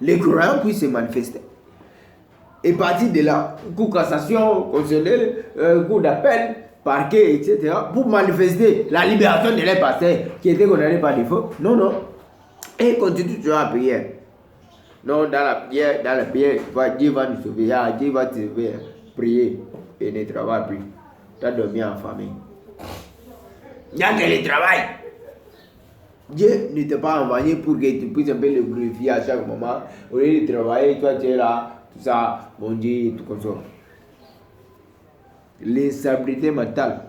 les croyants puissent se manifester. Et partir de là, cour cassation, constitutionnel, cour d'appel, parquet, etc., pour manifester la libération de leurs pasteurs qui étaient condamnés par défaut. Non, non. Et continue toujours à prier. Non, dans la prière, Dieu va nous sauver. Dieu va te sauver. Prier et ne travaille plus. Tu as dormi en famille. Il n'y a que le travail. Dieu ne t'a pas envoyé pour que tu puisses un peu le glorifier à chaque moment. Au lieu de travailler, toi tu es là, tout ça, bon Dieu, et tout comme ça. L'instabilité mentale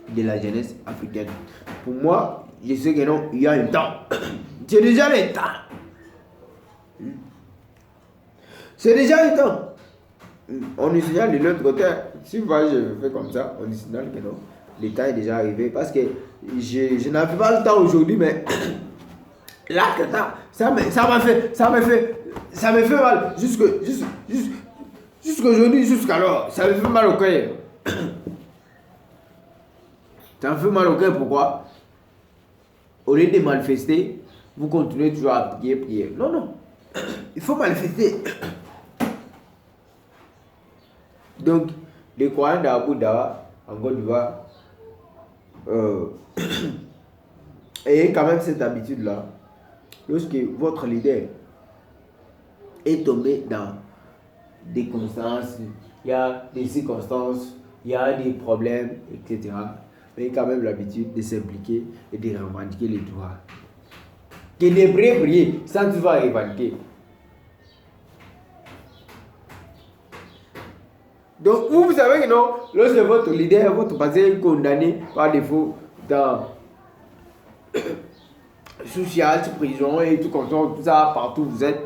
de la jeunesse africaine. Pour moi, je sais que non, il y a un temps. C'est déjà le temps. C'est déjà le temps. On nous signale de l'autre côté. Si moi je fais comme ça, on nous signale que non, le temps est déjà arrivé. Parce que je n'avais pas le temps aujourd'hui, mais là, ça me fait mal. Jusqu'aujourd'hui, jusqu'alors, ça me fait mal au cœur. Ça me fait mal au cœur, pourquoi? Au lieu de manifester, vous continuez toujours à prier. Non, non. Il faut manifester. Donc, les croyants d'Abu Dawa, en Côte d'Ivoire, ayez quand même cette habitude-là. Lorsque votre leader est tombé dans des circonstances, il y a des circonstances, il y a des problèmes, etc. Mais quand même l'habitude de s'impliquer et de revendiquer les droits. Que de prier sans tu vas revendiquer. Donc vous savez que non, lorsque votre leader, votre pasteur est condamné par défaut dans social, prison et tout comme ça, tout ça, partout où vous êtes,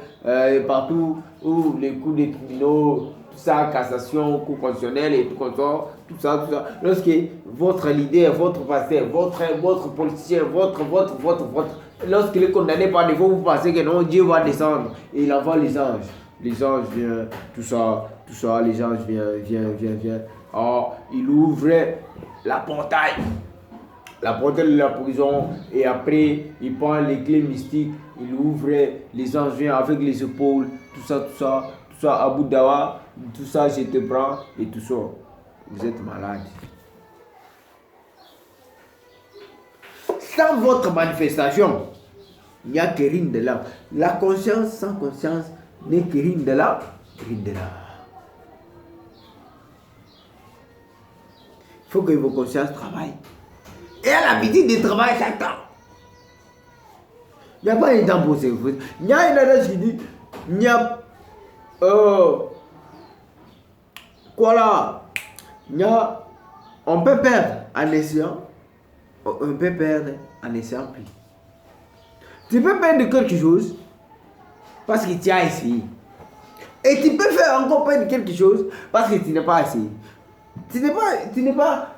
partout où les coups des tribunaux, tout ça, cassation, cours constitutionnel et tout comme ça, tout ça. Lorsque votre leader, votre pasteur, votre politicien, lorsqu'il est condamné par défaut, vous pensez que non, Dieu va descendre et il envoie les anges. Les anges viennent, tout ça, les anges viennent. Oh, il ouvre la portail de la prison et après il prend les clés mystiques, il ouvre, les anges viennent avec les épaules, tout ça, Abu Dawa, tout ça, je te prends et tout ça. Vous êtes malade. Sans votre manifestation, il n'y a que rien de là. La conscience sans conscience n'est que rien de là. Il faut que vos consciences travaillent. Et à l'habitude de travailler chaque temps. Il n'y a pas de temps pour se reposer. Il y a une adage qui dit, il y a quoi là? On peut perdre en essayant, on peut perdre en essayant plus. Tu peux perdre quelque chose parce que tu as essayé. Et tu peux faire encore perdre quelque chose parce que tu n'as pas essayé. Tu n'es pas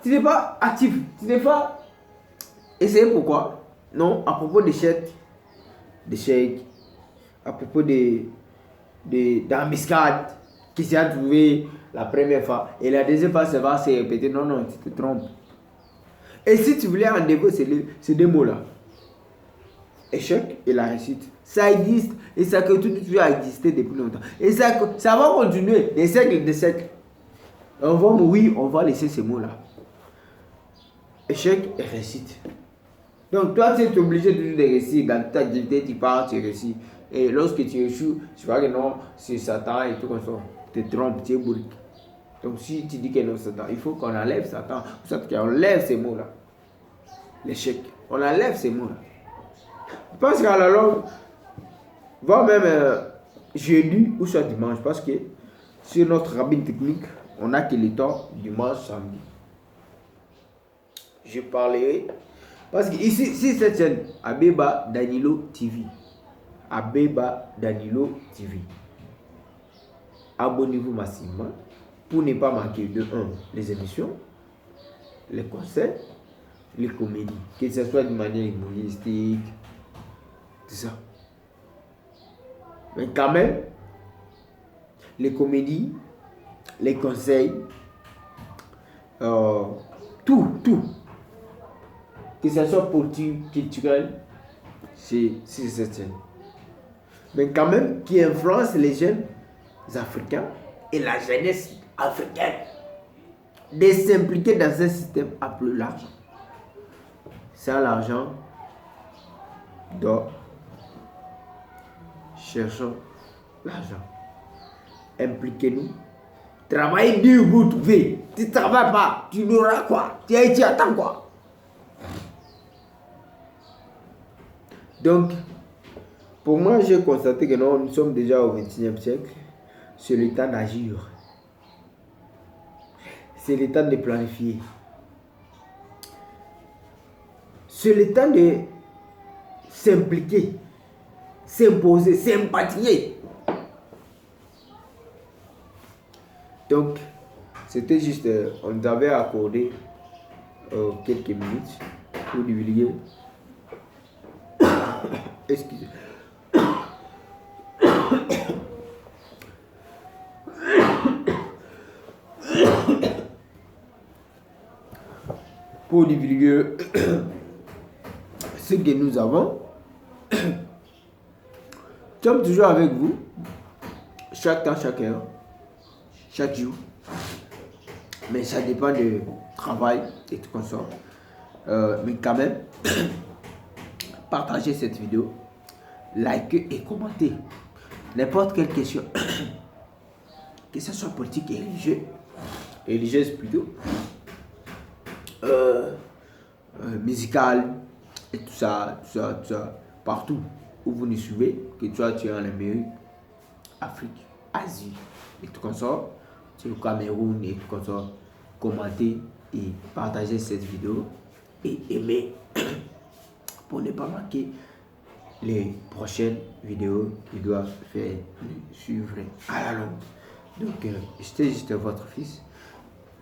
actif. Tu n'es pas essayé. Pourquoi? Non, à propos d'échecs, à propos d'embuscade qui s'est trouvé la première fois. Et la deuxième fois, ça va se répéter. Non, non, tu te trompes. Et si tu voulais enlever ces deux mots-là, échec et la réussite, ça existe et ça continue toujours à exister depuis longtemps. Et ça va continuer des siècles et des siècles. On va mourir, on va laisser ces mots-là. Échec et réussite. Donc toi, tu es obligé de réussir. Dans ta activité, tu pars, tu réussis. Et lorsque tu échoues, tu vois que non, c'est Satan et tout comme ça. Tu te trompes, tu es bourrique. Donc si tu dis que non, Satan, il faut qu'on enlève Satan. Pour ça qu'on enlève ces mots-là. L'échec. On enlève ces mots-là. Je pense qu'à la longue, voire même jeudi ou soit dimanche, parce que sur notre rabbin technique, on n'a que le temps dimanche, samedi. Je parlerai, parce que ici, cette chaîne, Abeba Danilo TV. Abeba Danilo TV. Abonnez-vous massivement pour ne pas manquer de 1. Les émissions, les concerts, les comédies, que ce soit de manière humoristique, tout ça. Mais quand même, les comédies, les conseils, tout, que ce soit politique, culturel, c'est cette chaîne. mais quand même qui influence les jeunes africains et la jeunesse africaine de s'impliquer dans un système à plus large. Ça, l'argent, donc, cherchons l'argent. Impliquez-nous. Travaillez dur pour trouver. Tu ne travailles pas, tu n'auras quoi? Tu attends quoi? Donc, pour moi, j'ai constaté que nous sommes déjà au XXIe siècle. C'est le temps d'agir. C'est le temps de planifier. C'est le temps de s'impliquer, s'imposer, sympathiser. Donc, c'était juste, on t'avait accordé quelques minutes pour divulguer. Excusez. Pour divulguer ce que nous avons. Nous sommes toujours avec vous, chaque temps, chaque heure, chaque jour. Mais ça dépend du travail et tout comme ça. Mais quand même, partagez cette vidéo, likez et commentez. N'importe quelle question, que ce soit politique et religieuse plutôt, musicale et tout ça, partout où vous nous suivez, que tu es en Amérique, Afrique, Asie et tout comme ça, sur le Cameroun et tout comme ça, commentez et partagez cette vidéo et aimez pour ne pas manquer les prochaines vidéos qui doivent faire suivre à la longue. Donc, j'étais juste votre fils.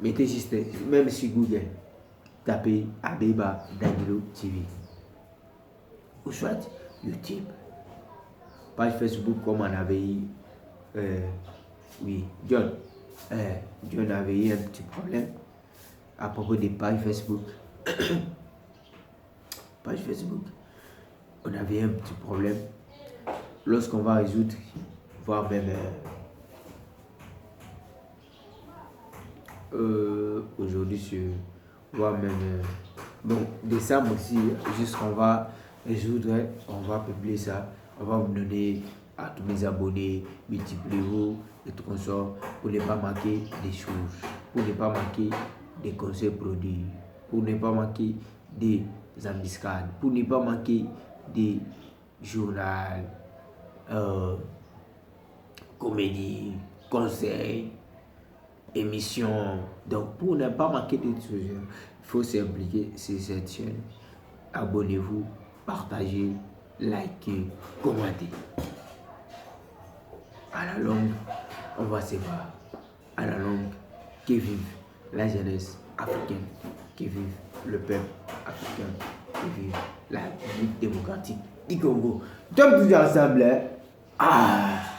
Mettez juste, même sur Google, tapez Abeba Danilo TV. Ou soit YouTube. Page Facebook, comme on avait eu. Oui, John avait eu un petit problème à propos des pages Facebook. Page Facebook. On avait un petit problème. Lorsqu'on va résoudre, voire même aujourd'hui, voire même bon, décembre aussi, jusqu'on va résoudre, on va publier ça, on va vous donner à tous mes abonnés, multipliez-vous et tout comme ça, pour ne pas manquer des choses, pour ne pas manquer des conseils produits, pour ne pas manquer des embuscades, pour ne pas manquer des journaux, comédies, conseils, émissions. Donc pour ne pas manquer de choses, il faut s'impliquer sur cette chaîne. Abonnez-vous, partagez, likez, commentez. À la longue, on va se voir. À la longue, que vive la jeunesse africaine, que vive le peuple africain, que vive la République démocratique du Congo. Tous ensemble, hein? Ah!